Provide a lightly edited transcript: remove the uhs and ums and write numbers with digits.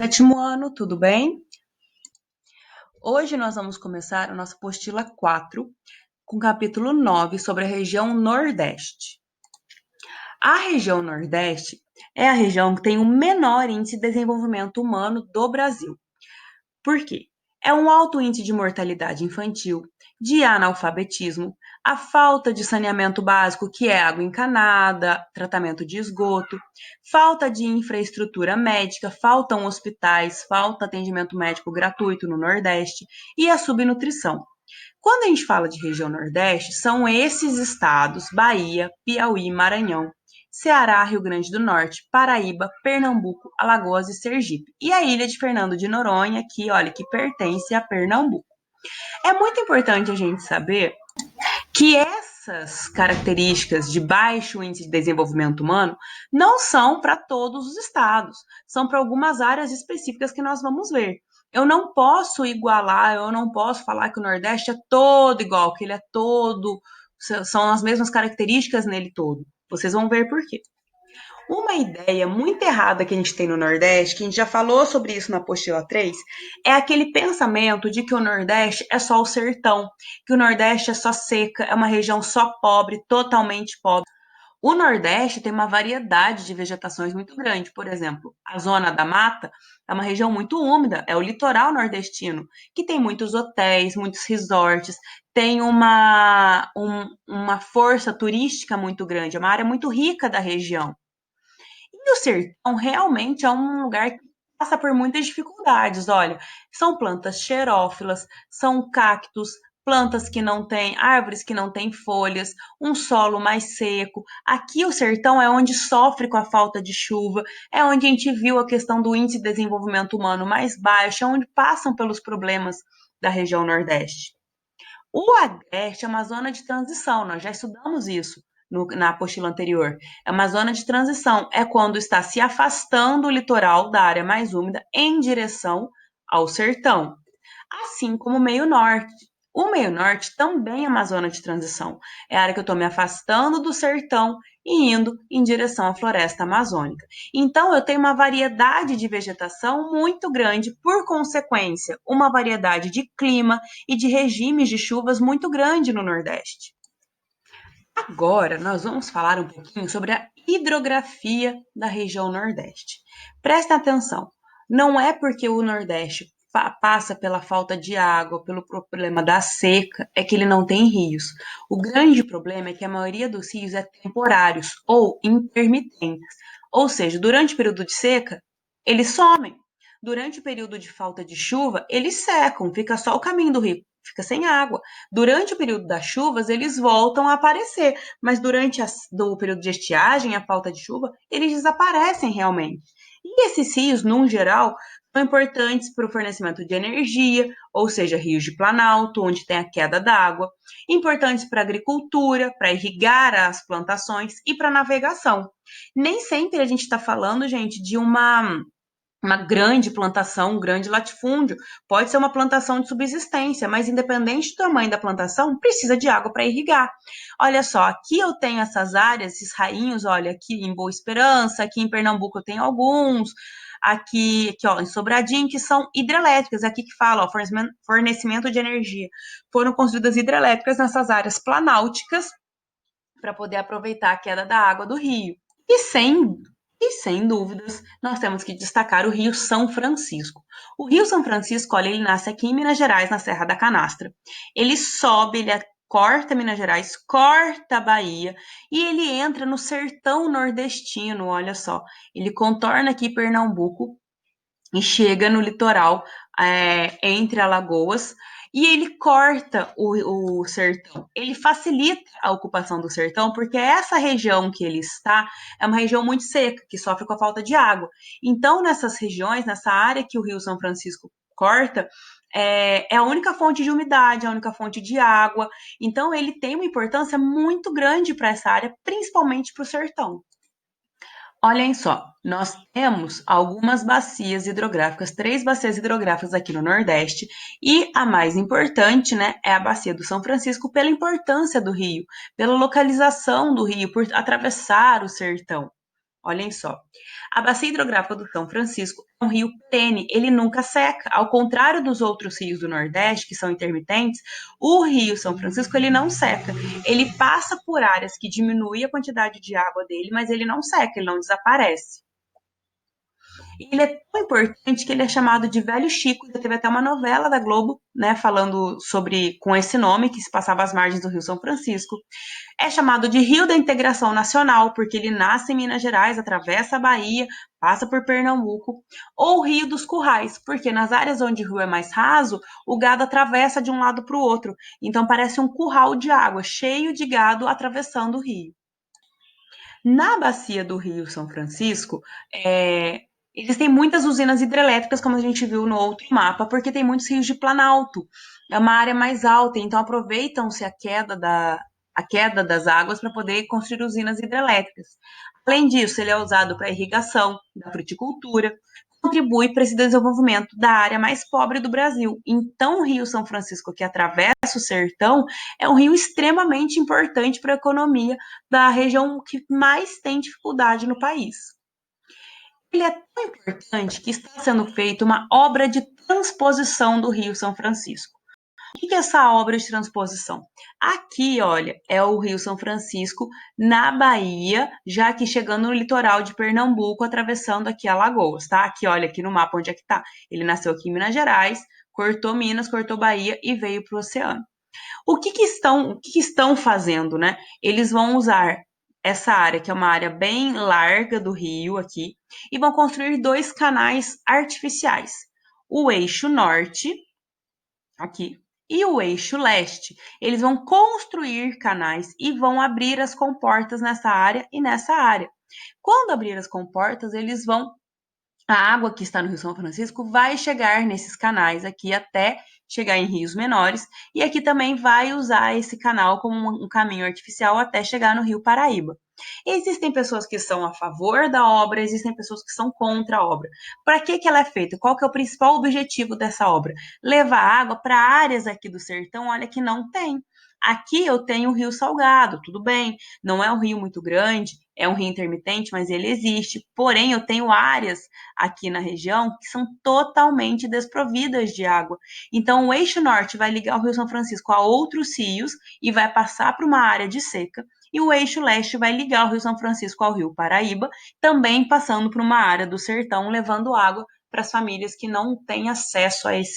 Sétimo ano, tudo bem? Hoje nós vamos começar a nossa apostila 4, com o capítulo 9 sobre a região Nordeste. A região Nordeste é a região que tem o menor índice de desenvolvimento humano do Brasil. Por quê? É um alto índice de mortalidade infantil, de analfabetismo, a falta de saneamento básico, que é água encanada, tratamento de esgoto, falta de infraestrutura médica, faltam hospitais, falta atendimento médico gratuito no Nordeste e a subnutrição. Quando a gente fala de região Nordeste, são esses estados: Bahia, Piauí, Maranhão, Ceará, Rio Grande do Norte, Paraíba, Pernambuco, Alagoas e Sergipe. E a ilha de Fernando de Noronha, que, olha, que pertence a Pernambuco. É muito importante a gente saber que essas características de baixo índice de desenvolvimento humano não são para todos os estados, são para algumas áreas específicas que nós vamos ver. Eu não posso igualar, eu não posso falar que o Nordeste é todo igual, que ele é todo, são as mesmas características nele todo. Vocês vão ver por quê. Uma ideia muito errada que a gente tem no Nordeste, que a gente já falou sobre isso na apostila 3, é aquele pensamento de que o Nordeste é só o sertão, que o Nordeste é só seca, é uma região só pobre, totalmente pobre. O Nordeste tem uma variedade de vegetações muito grande. Por exemplo, a zona da mata é uma região muito úmida, é o litoral nordestino, que tem muitos hotéis, muitos resorts, tem uma força turística muito grande, é uma área muito rica da região. E o sertão realmente é um lugar que passa por muitas dificuldades. Olha, são plantas xerófilas, são cactos, plantas que não têm, árvores que não têm folhas, um solo mais seco. Aqui o sertão é onde sofre com a falta de chuva, é onde a gente viu a questão do índice de desenvolvimento humano mais baixo, é onde passam pelos problemas da região Nordeste. O Agreste é uma zona de transição, nós já estudamos isso na apostila anterior. É uma zona de transição, é quando está se afastando o litoral da área mais úmida em direção ao sertão, assim como o meio norte. O meio norte também é uma zona de transição, é a área que eu estou me afastando do sertão e indo em direção à floresta amazônica. Então, eu tenho uma variedade de vegetação muito grande, por consequência, uma variedade de clima e de regimes de chuvas muito grande no Nordeste. Agora, nós vamos falar um pouquinho sobre a hidrografia da região Nordeste. Prestem atenção, não é porque o Nordeste passa pela falta de água, pelo problema da seca, é que ele não tem rios. O grande problema é que a maioria dos rios é temporários ou intermitentes, ou seja, durante o período de seca, eles somem. Durante o período de falta de chuva, eles secam, fica só o caminho do rio, fica sem água. Durante o período das chuvas, eles voltam a aparecer, mas durante o período de estiagem, a falta de chuva, eles desaparecem realmente. E esses rios, num geral, são importantes para o fornecimento de energia, ou seja, rios de planalto, onde tem a queda d'água, importantes para a agricultura, para irrigar as plantações e para a navegação. Nem sempre a gente está falando, gente, de uma grande plantação, um grande latifúndio. Pode ser uma plantação de subsistência, mas independente do tamanho da plantação, precisa de água para irrigar. Olha só, aqui eu tenho essas áreas, esses rainhos, olha, aqui em Boa Esperança, aqui em Pernambuco eu tenho alguns, aqui ó, em Sobradinho, que são hidrelétricas, aqui que fala, ó, fornecimento de energia. Foram construídas hidrelétricas nessas áreas planálticas para poder aproveitar a queda da água do rio. E sem dúvidas, nós temos que destacar o Rio São Francisco. O Rio São Francisco, olha, ele nasce aqui em Minas Gerais, na Serra da Canastra. Ele sobe, ele corta Minas Gerais, corta a Bahia e ele entra no sertão nordestino, olha só. Ele contorna aqui Pernambuco e chega no litoral, entre Alagoas, e ele corta o sertão. Ele facilita a ocupação do sertão, porque essa região que ele está é uma região muito seca, que sofre com a falta de água. Então, nessas regiões, nessa área que o Rio São Francisco corta, é a única fonte de umidade, a única fonte de água. Então, ele tem uma importância muito grande para essa área, principalmente para o sertão. Olhem só, nós temos algumas bacias hidrográficas, 3 bacias hidrográficas aqui no Nordeste, e a mais importante, né, é a bacia do São Francisco pela importância do rio, pela localização do rio, por atravessar o sertão. Olhem só. A bacia hidrográfica do São Francisco é um rio perene, ele nunca seca. Ao contrário dos outros rios do Nordeste, que são intermitentes, o rio São Francisco ele não seca. Ele passa por áreas que diminuem a quantidade de água dele, mas ele não seca, ele não desaparece. E ele é tão importante que ele é chamado de Velho Chico. Já teve até uma novela da Globo, né, falando sobre com esse nome que se passava às margens do Rio São Francisco. É chamado de Rio da Integração Nacional, porque ele nasce em Minas Gerais, atravessa a Bahia, passa por Pernambuco, ou Rio dos Currais, porque nas áreas onde o rio é mais raso, o gado atravessa de um lado para o outro. Então parece um curral de água, cheio de gado atravessando o rio. Na bacia do Rio São Francisco, existem muitas usinas hidrelétricas, como a gente viu no outro mapa, porque tem muitos rios de planalto. É uma área mais alta, então aproveitam-se a queda das águas para poder construir usinas hidrelétricas. Além disso, ele é usado para irrigação, da fruticultura, contribui para esse desenvolvimento da área mais pobre do Brasil. Então, o Rio São Francisco, que atravessa o sertão, é um rio extremamente importante para a economia da região que mais tem dificuldade no país. Ele é tão importante que está sendo feita uma obra de transposição do Rio São Francisco. O que é essa obra de transposição? Aqui, olha, é o Rio São Francisco, na Bahia, já que chegando no litoral de Pernambuco, atravessando aqui Alagoas, tá? Aqui, olha, aqui no mapa onde é que tá. Ele nasceu aqui em Minas Gerais, cortou Minas, cortou Bahia e veio para o oceano. O que estão fazendo, né? Eles vão usar essa área, que é uma área bem larga do rio aqui, e vão construir dois canais artificiais. O eixo norte, aqui, e o eixo leste. Eles vão construir canais e vão abrir as comportas nessa área e nessa área. Quando abrir as comportas, eles vão a água que está no Rio São Francisco vai chegar nesses canais aqui até chegar em rios menores, e aqui também vai usar esse canal como um caminho artificial até chegar no Rio Paraíba. Existem pessoas que são a favor da obra, existem pessoas que são contra a obra. Para que ela é feita? Qual que é o principal objetivo dessa obra? Levar água para áreas aqui do sertão, olha, que não tem. Aqui eu tenho o Rio Salgado, tudo bem, não é um rio muito grande, é um rio intermitente, mas ele existe. Porém, eu tenho áreas aqui na região que são totalmente desprovidas de água. Então, o eixo norte vai ligar o Rio São Francisco a outros rios e vai passar para uma área de seca. E o eixo leste vai ligar o Rio São Francisco ao Rio Paraíba, também passando por uma área do sertão, levando água para as famílias que não têm acesso a esse